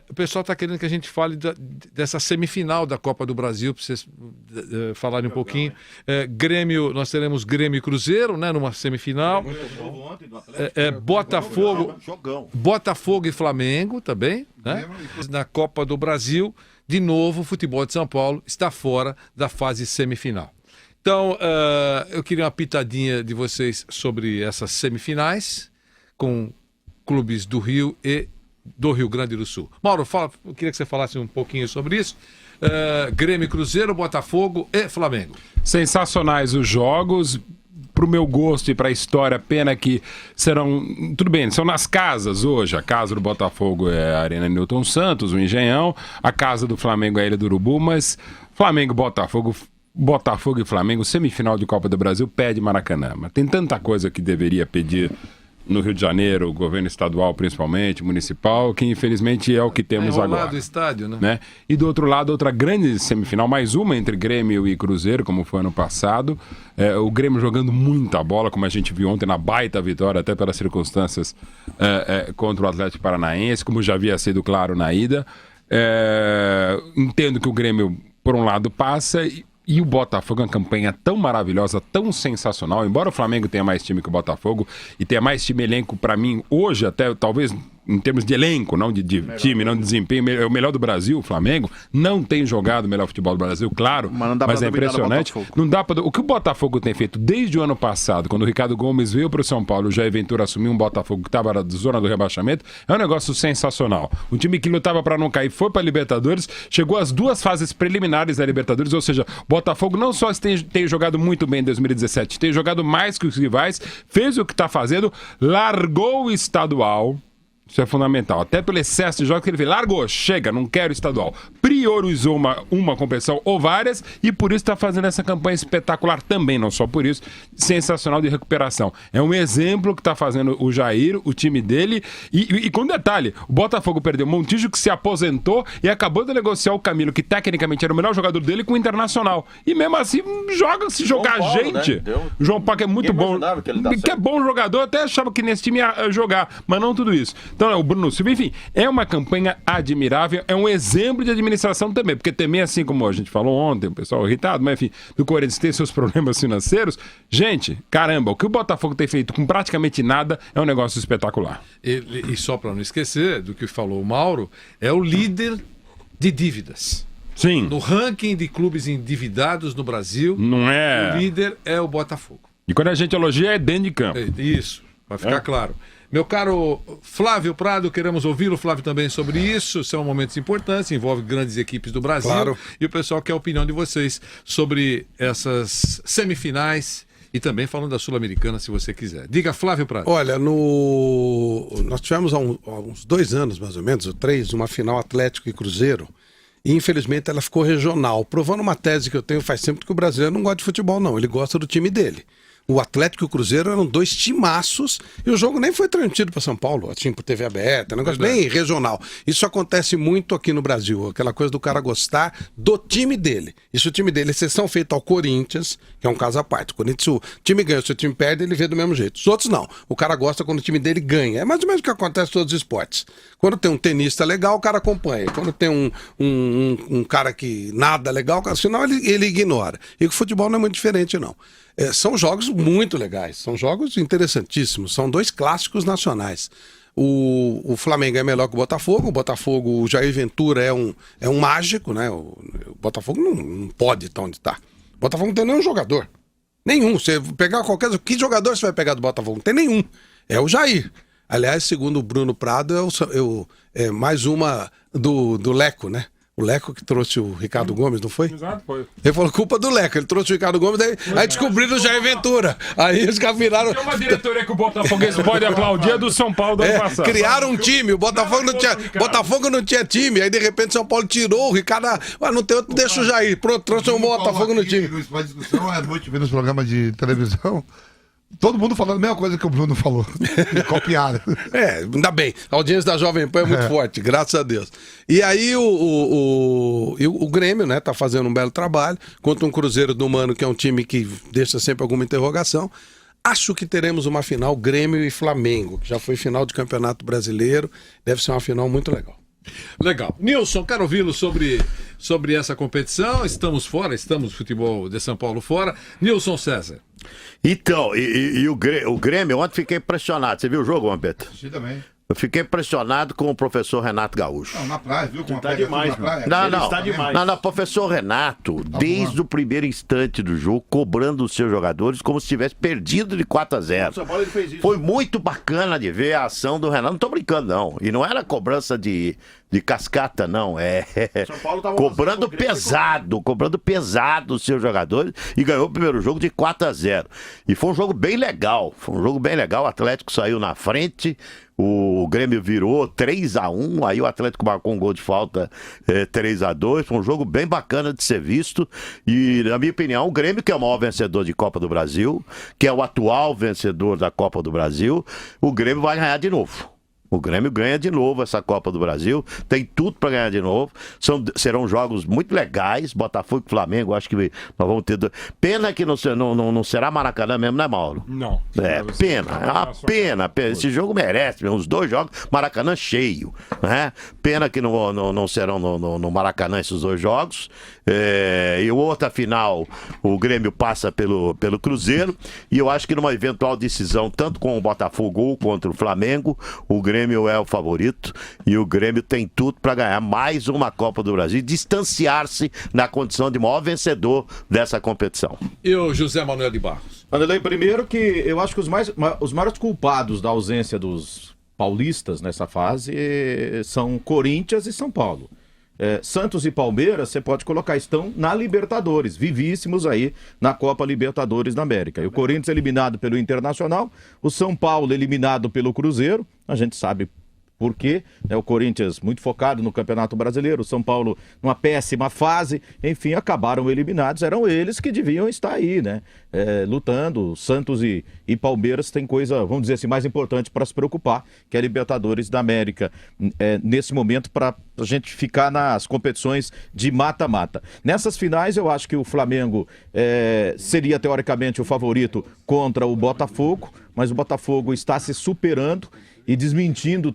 O pessoal está querendo que a gente fale dessa semifinal da Copa do Brasil, para vocês falarem um pouquinho. Grêmio, nós teremos Grêmio e Cruzeiro, né, numa semifinal. Botafogo e Flamengo também, né? Na Copa do Brasil, de novo, o futebol de São Paulo está fora da fase semifinal. Então, eu queria uma pitadinha de vocês sobre essas semifinais, com clubes do Rio e do Rio Grande do Sul. Mauro, eu queria que você falasse um pouquinho sobre isso. Grêmio, Cruzeiro, Botafogo e Flamengo. Sensacionais os jogos. Para o meu gosto e para a história, pena que serão... Tudo bem, são nas casas hoje. A casa do Botafogo é a Arena Newton Santos, o Engenhão. A casa do Flamengo é a Ilha do Urubu, mas Flamengo, Botafogo e Flamengo, semifinal de Copa do Brasil, pede Maracanã. Mas tem tanta coisa que deveria pedir no Rio de Janeiro, o governo estadual principalmente, municipal, que infelizmente é o que temos agora. Do estádio, né? E do outro lado, outra grande semifinal, mais uma entre Grêmio e Cruzeiro, como foi ano passado. O Grêmio jogando muita bola, como a gente viu ontem na baita vitória, até pelas circunstâncias contra o Atlético Paranaense, como já havia sido claro na ida. Entendo que o Grêmio, por um lado, passa... E o Botafogo é uma campanha tão maravilhosa, tão sensacional. Embora o Flamengo tenha mais time que o Botafogo e tenha mais time elenco, para mim, hoje até, talvez em termos de elenco, não de time, não de desempenho, é o melhor do Brasil, o Flamengo. Não tem jogado o melhor futebol do Brasil, claro, mas é impressionante. Não dá pra... O que o Botafogo tem feito desde o ano passado, quando o Ricardo Gomes veio para o São Paulo e o Jair Ventura assumiu um Botafogo que estava na zona do rebaixamento, é um negócio sensacional. Um time que lutava para não cair foi para a Libertadores, chegou às 2 fases preliminares da Libertadores, ou seja, o Botafogo não só tem jogado muito bem em 2017, tem jogado mais que os rivais, fez o que está fazendo, largou o estadual. Isso é fundamental. Até pelo excesso de jogos que ele fez. Largou, chega, não quero estadual. Priorizou uma competição ou várias e por isso está fazendo essa campanha espetacular também, não só por isso, sensacional de recuperação. É um exemplo que está fazendo o Jair, o time dele e com detalhe, o Botafogo perdeu o Montijo que se aposentou e acabou de negociar o Camilo, que tecnicamente era o melhor jogador dele, com o Internacional. E mesmo assim, se jogar Paulo, gente... Né? O João Paulo que é muito bom. Que é bom jogador, até achava que nesse time ia jogar, mas não tudo isso. Então, o Bruno Silva, enfim, é uma campanha admirável, é um exemplo de administração também, porque também, assim como a gente falou ontem, o pessoal irritado, mas enfim, do Corinthians tem seus problemas financeiros. Gente, caramba, o que o Botafogo tem feito com praticamente nada é um negócio espetacular. E só para não esquecer do que falou o Mauro, é o líder de dívidas. Sim. No ranking de clubes endividados no Brasil, não é... o líder é o Botafogo. E quando a gente elogia é dentro de campo. Isso, para ficar claro. Meu caro Flávio Prado, queremos ouvi-lo, Flávio, também sobre isso. São momentos importantes, envolve grandes equipes do Brasil. Claro. E o pessoal quer a opinião de vocês sobre essas semifinais e também falando da Sul-Americana, se você quiser. Diga, Flávio Prado. Olha, nós tivemos há uns 2 anos, mais ou menos, ou 3, uma final Atlético e Cruzeiro. E infelizmente ela ficou regional, provando uma tese que eu tenho faz tempo, que o brasileiro não gosta de futebol, não. Ele gosta do time dele. O Atlético e o Cruzeiro eram 2 timaços e o jogo nem foi transmitido para São Paulo, assim, por TV aberta, um negócio bem regional. Isso acontece muito aqui no Brasil, aquela coisa do cara gostar do time dele. E se o time dele, exceção feita ao Corinthians, que é um caso à parte. O Corinthians, se o time ganha, se o time perde, ele vê do mesmo jeito. Os outros não. O cara gosta quando o time dele ganha. É mais ou menos o que acontece em todos os esportes. Quando tem um tenista legal, o cara acompanha. Quando tem um cara que nada legal, senão ele ignora. E o futebol não é muito diferente, não. São jogos muito legais, são jogos interessantíssimos, são 2 clássicos nacionais. O Flamengo é melhor que o Botafogo, o Jair Ventura é um mágico, né? O Botafogo não pode estar onde está. O Botafogo não tem nenhum jogador, nenhum. Você pegar que jogador você vai pegar do Botafogo? Não tem nenhum, é o Jair. Aliás, segundo o Bruno Prado, é mais uma do Leco, né? O Leco que trouxe o Ricardo Gomes, não foi? Exato, foi. Ele falou, culpa do Leco, ele trouxe o Ricardo Gomes, aí descobriram o Jair Ventura. Aí os caras viraram... Tem uma diretoria que o Botafoguense pode aplaudir, do São Paulo do ano passado. Criaram um time, o Botafogo não tinha time, aí de repente São Paulo tirou o Ricardo, não tem outro, deixa o Jair, pronto, trouxe o Botafogo no time. Uma discussão à noite, vendo os programas de televisão, todo mundo falando a mesma coisa que o Bruno falou. Copiaram. Ainda bem. A audiência da Jovem Pan é muito forte, graças a Deus. E aí o Grêmio, né, tá fazendo um belo trabalho contra um Cruzeiro do Mano, que é um time que deixa sempre alguma interrogação. Acho que teremos uma final Grêmio e Flamengo, que já foi final de Campeonato Brasileiro. Deve ser uma final muito legal. Legal. Nilson, quero ouvi-lo sobre essa competição. Estamos futebol de São Paulo fora. Nilson César. Então, e o Grêmio, ontem fiquei impressionado. Você viu o jogo, Vampeta? Sim, também. Eu fiquei impressionado com o professor Renato Gaúcho. Não, na praia, viu? Com Tá demais, mano. Não, professor Renato, desde o primeiro instante do jogo, cobrando os seus jogadores como se tivesse perdido de 4-0. São Paulo ele fez isso. Foi muito bacana de ver a ação do Renato. Não tô brincando, não. E não era cobrança de cascata, não. São Paulo tava cobrando pesado os seus jogadores e ganhou o primeiro jogo de 4-0. E foi um jogo bem legal. O Atlético saiu na frente. O Grêmio virou 3-1, aí o Atlético marcou um gol de falta 3-2, foi um jogo bem bacana de ser visto, e na minha opinião o Grêmio, que é o maior vencedor de Copa do Brasil, que é o atual vencedor da Copa do Brasil, o Grêmio vai ganhar de novo. O Grêmio ganha de novo essa Copa do Brasil, tem tudo para ganhar de novo. Serão jogos muito legais, Botafogo e Flamengo, acho que nós vamos ter... Pena que não será Maracanã mesmo, né, Mauro? Não. Pena. Esse jogo merece, uns 2 jogos, Maracanã cheio, né? Pena que não serão no Maracanã esses 2 jogos. E outra final, o Grêmio passa pelo Cruzeiro, e eu acho que numa eventual decisão, tanto com o Botafogo ou contra o Flamengo, o Grêmio é o favorito, e o Grêmio tem tudo para ganhar mais uma Copa do Brasil e distanciar-se na condição de maior vencedor dessa competição. E o José Manuel de Barros? Vanderlei, primeiro que eu acho que os maiores culpados da ausência dos paulistas nessa fase são Corinthians e São Paulo. Santos e Palmeiras, você pode colocar, estão na Libertadores, vivíssimos aí na Copa Libertadores da América. E o Corinthians eliminado pelo Internacional, o São Paulo eliminado pelo Cruzeiro, a gente sabe por quê, né? O Corinthians muito focado no Campeonato Brasileiro, o São Paulo numa péssima fase, enfim, acabaram eliminados, eram eles que deviam estar aí, né? Lutando. Santos e Palmeiras têm coisa, vamos dizer assim, mais importante para se preocupar, que é a Libertadores da América, nesse momento, para a gente ficar nas competições de mata-mata. Nessas finais eu acho que o Flamengo seria teoricamente o favorito contra o Botafogo, mas o Botafogo está se superando e desmentindo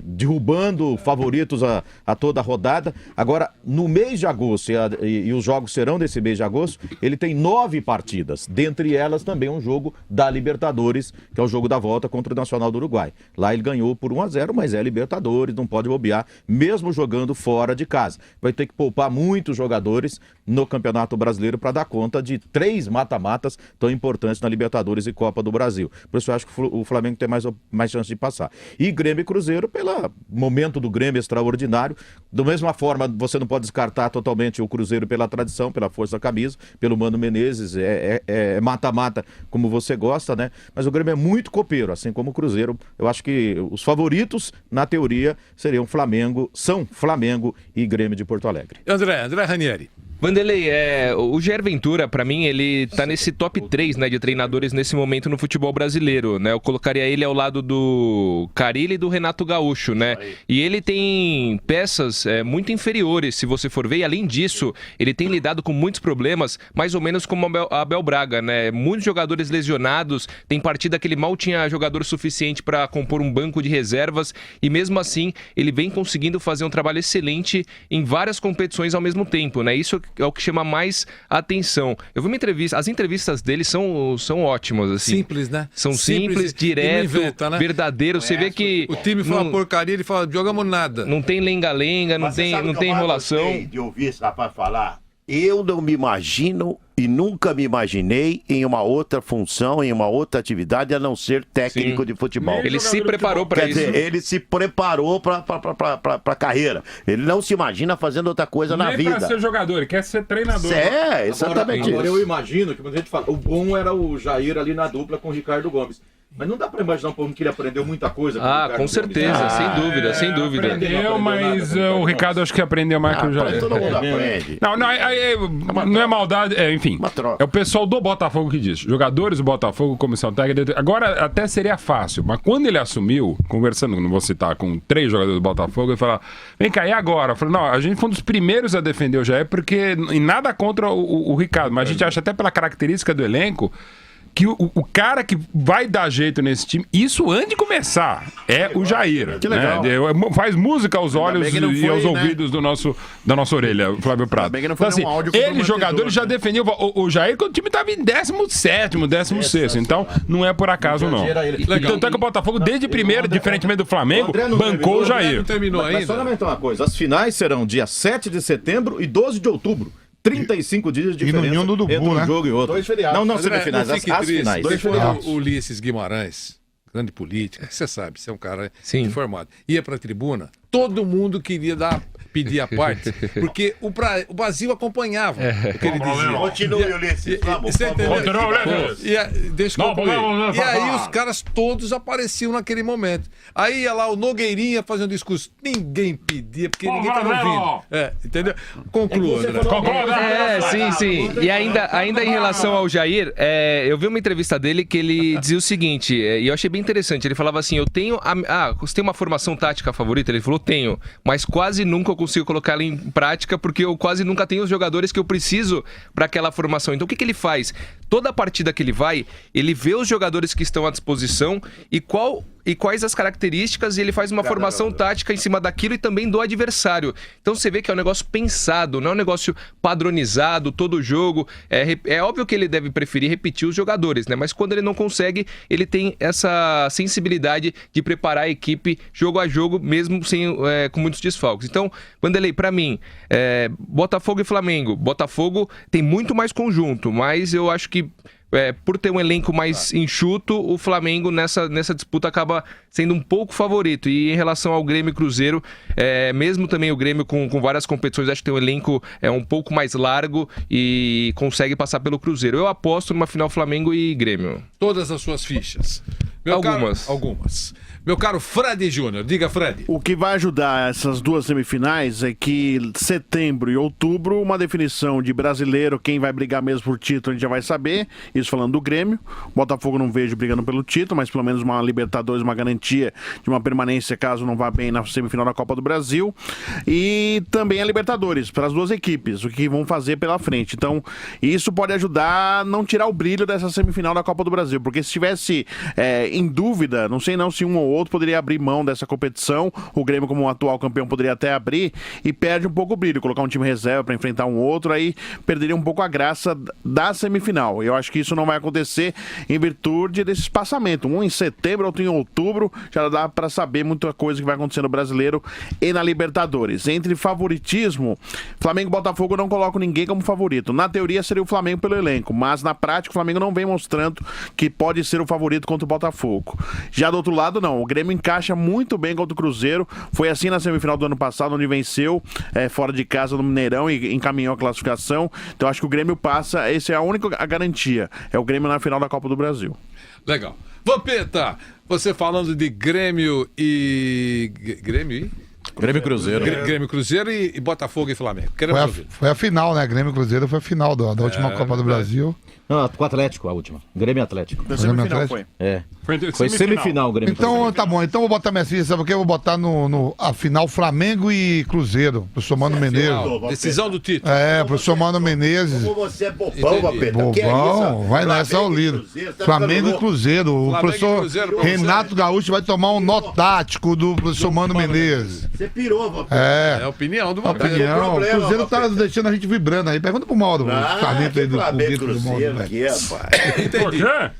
derrubando favoritos a toda a rodada. Agora, no mês de agosto, e os jogos serão desse mês de agosto, ele tem 9 partidas, dentre elas também um jogo da Libertadores, que é o jogo da volta contra o Nacional do Uruguai. Lá ele ganhou por 1-0, mas é Libertadores, não pode bobear, mesmo jogando fora de casa. Vai ter que poupar muitos jogadores no Campeonato Brasileiro para dar conta de 3 mata-matas tão importantes na Libertadores e Copa do Brasil. Por isso eu acho que o Flamengo tem mais chance de passar. E Grêmio e Cruzeiro, pelo momento do Grêmio extraordinário. Da mesma forma, você não pode descartar totalmente o Cruzeiro pela tradição, pela força da camisa, pelo Mano Menezes, mata-mata como você gosta, né? Mas o Grêmio é muito copeiro, assim como o Cruzeiro. Eu acho que os favoritos, na teoria, são Flamengo e Grêmio de Porto Alegre. André Ranieri. Vanderlei, o Jair Ventura, pra mim, ele tá nesse top 3, né, de treinadores nesse momento no futebol brasileiro, né? Eu colocaria ele ao lado do Carille e do Renato Gaúcho, né? E ele tem peças muito inferiores, se você for ver, e além disso, ele tem lidado com muitos problemas, mais ou menos como a Abel Braga, né? Muitos jogadores lesionados, tem partida que ele mal tinha jogador suficiente para compor um banco de reservas, e mesmo assim, ele vem conseguindo fazer um trabalho excelente em várias competições ao mesmo tempo, né? Isso é o que chama mais atenção. Eu vi uma entrevista, as entrevistas dele são ótimas, assim. Simples, né? São simples, direto, inventa, né? verdadeiro. Você vê que o time fala porcaria, ele fala, jogamos nada. Não tem lenga-lenga, não tem enrolação. De ouvir esse rapaz falar, eu não me imagino e nunca me imaginei em uma outra função, em uma outra atividade, a não ser técnico de futebol. Ele se preparou para isso. Quer dizer, ele se preparou para a carreira. Ele não se imagina fazendo outra coisa na vida. Nem para ser jogador, ele quer ser treinador. Exatamente. Agora eu imagino que, quando a gente fala, o bom era o Jair ali na dupla com o Ricardo Gomes. Mas não dá pra imaginar um povo que ele aprendeu muita coisa. Com certeza, sem dúvida. Aprendeu, mas o Ricardo acho que aprendeu mais que o Jair. Todo mundo aprende. Não é maldade, enfim. Uma troca. É o pessoal do Botafogo que diz. Jogadores do Botafogo, comissão técnica. Agora até seria fácil, mas quando ele assumiu, conversando, não vou citar, com 3 jogadores do Botafogo, ele falou: vem cá, e agora? Eu falei: não, a gente foi um dos primeiros a defender o Jair, porque em nada contra o Ricardo, mas a gente acha até pela característica do elenco que o cara que vai dar jeito nesse time, isso antes de começar, é o Jair. Que legal. Né? Faz música aos olhos bem que não e foi, aos né? ouvidos da nossa orelha, Flávio Prado. bem que não Então, foi assim, um áudio ele, comprometedor, jogador, já né? defendeu o Jair quando o time estava em 17º, 16º. Então, não é por acaso, não. Era ele. Tanto é que o Botafogo, desde primeiro, diferentemente do Flamengo, André não bancou o terminou, Jair. Não terminou Mas só ainda. lamentar uma coisa, as finais serão dia 7 de setembro e 12 de outubro. 35 dias de E no diferença ninho do Urubu, entre um né? jogo e outro. Dois feriados. Não André, semifinais, não as fique triste. finais. Se for feriados. o Ulisses Guimarães, grande político, você sabe, você é um cara Sim. informado. Ia pra tribuna, todo mundo queria pedir a parte, porque o Brasil acompanhava o que ele dizia. Continue, Ulisses. Vamos, Você entendeu? Continua, Ulisses. Deixa eu Não, concluir. vamos E aí falar. os caras todos apareciam naquele momento. Aí ia lá o Nogueirinha fazendo discurso. Ninguém pedia, porque ninguém estava ouvindo. Entendeu? Conclua, André. Sim. E ainda em relação ao Jair, eu vi uma entrevista dele que ele dizia o seguinte, e eu achei bem interessante. Ele falava assim: eu tenho. Você tem uma formação tática favorita? Ele falou: tenho, mas quase nunca eu consigo colocar ela em prática porque eu quase nunca tenho os jogadores que eu preciso para aquela formação. Então o que ele faz? Toda partida que ele vai, ele vê os jogadores que estão à disposição e quais as características, e ele faz uma formação tática em cima daquilo e também do adversário. Então você vê que é um negócio pensado, não é um negócio padronizado, todo jogo. É óbvio que ele deve preferir repetir os jogadores, né? Mas quando ele não consegue, ele tem essa sensibilidade de preparar a equipe jogo a jogo, mesmo com muitos desfalques. Então, Vanderlei, pra mim, Botafogo e Flamengo. Botafogo tem muito mais conjunto, mas eu acho que por ter um elenco mais enxuto, o Flamengo nessa disputa acaba sendo um pouco favorito. E em relação ao Grêmio e Cruzeiro, mesmo também o Grêmio com várias competições, acho que tem um elenco um pouco mais largo e consegue passar pelo Cruzeiro. Eu aposto numa final Flamengo e Grêmio. Todas as suas fichas. Algumas. Meu caro Fred Júnior, diga, Fred. O que vai ajudar essas duas semifinais é que setembro e outubro, uma definição de brasileiro, quem vai brigar mesmo por título, a gente já vai saber. Isso falando do Grêmio. Botafogo não vejo brigando pelo título, mas pelo menos uma Libertadores, uma garantia de uma permanência caso não vá bem na semifinal da Copa do Brasil. E também a Libertadores, para as duas equipes, o que vão fazer pela frente. Então, isso pode ajudar a não tirar o brilho dessa semifinal da Copa do Brasil, porque se estivesse em dúvida, não sei não se um ou outro poderia abrir mão dessa competição, o Grêmio como atual campeão poderia até abrir, e perde um pouco o brilho, colocar um time reserva para enfrentar um outro, aí perderia um pouco a graça da semifinal. Eu acho que isso não vai acontecer em virtude desse espaçamento, um em setembro, outro em outubro, já dá para saber muita coisa que vai acontecer no Brasileiro e na Libertadores. Entre favoritismo, Flamengo e Botafogo eu não coloco ninguém como favorito. Na teoria seria o Flamengo pelo elenco, mas na prática o Flamengo não vem mostrando que pode ser o favorito contra o Botafogo. Já do outro lado não, o Grêmio encaixa muito bem contra o Cruzeiro, foi assim na semifinal do ano passado, onde venceu fora de casa no Mineirão e encaminhou a classificação. Então acho que o Grêmio passa, essa é a única garantia, é o Grêmio na final da Copa do Brasil. Legal. Vampeta, você falando de Grêmio e Cruzeiro. Grêmio, Cruzeiro e Botafogo e Flamengo. Foi a final, né? Grêmio e Cruzeiro foi a final da última Copa do Brasil. Não, com o Atlético, a última. Grêmio e Atlético. Da semifinal foi. Foi semifinal, Grêmio. Então, tá bom. Então eu vou botar minha filha, sabe o quê? Eu vou botar a final Flamengo e Cruzeiro, professor Mano Menezes. Decisão do título. Professor Mano Menezes. Como você é bobão, Vampeta. Que é Bobão, isso? vai nessa, é o líder. Flamengo e Cruzeiro. O professor Cruzeiro, Renato Gaúcho vai tomar um nó tático do professor Mano Menezes. Você pirou, Vampeta. É a opinião do Vampeta. Opinião. O Cruzeiro tá deixando a gente vibrando aí. Pergunta pro Mauro. Ah, Talento aí do Flamengo e foguete do Mauro, Cruzeiro velho. aqui, rapaz. Por quê?